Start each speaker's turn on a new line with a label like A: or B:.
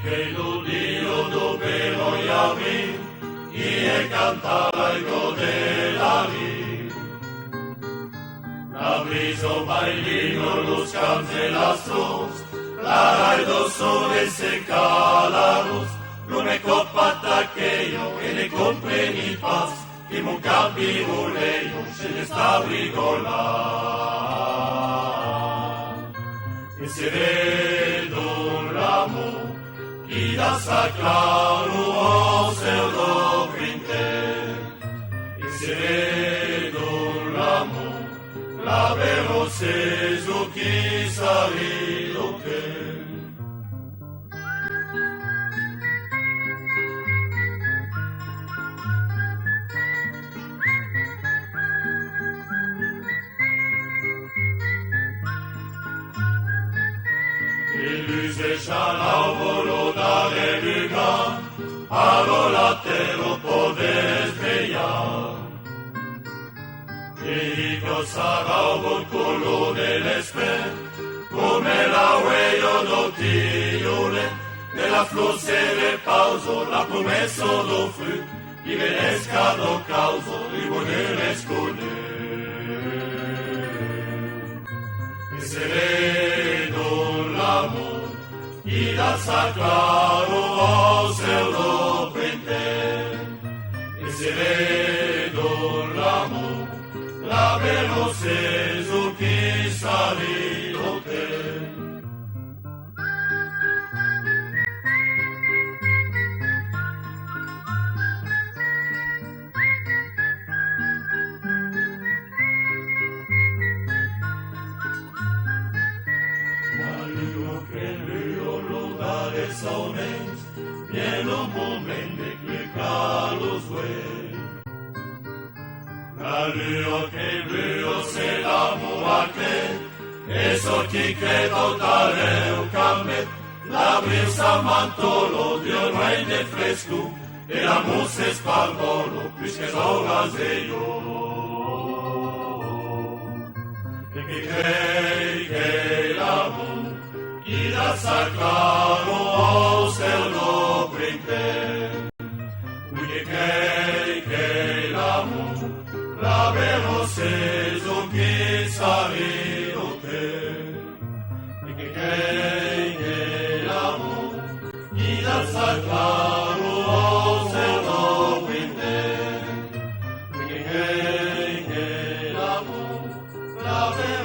A: Che l'udio dovero javi, e cantare godelari. La briso bailino, los cancelastros, la raido sole seca la luz, no me copa taqueyo, e ne compre ni paz, que mon capiruleyo, se le está brigolar. E se vedo l'amor, i da sacralo o seu do printer, e se vedo l'amor, la vero seso chi salido per. L'avolo dare lugan, allora te lo podes svegliar. E sarà un buon collo dell'esper, come la huello d'ottiglione, nella flor se repauso, la promessa do fru, di venesca do causo, di bonere sconer. E se vedo l'amor, i da sacraro o seu do printer, e se vedo l'amor, la vero seso chi salido te. Sones, nel momento che calo sue. La luo che luo se l'amo a te, e so chi credo dare un camet, la brisa mantolo di un rey de fresco, e la musa spalvolo, più che sola se io. E che crei che l'amor, i da sacraro o seu do printer, uite che l'amor, la vero seso chi salido te, e che l'amor, i da sacraro o seu do printer, uite che l'amor, la vero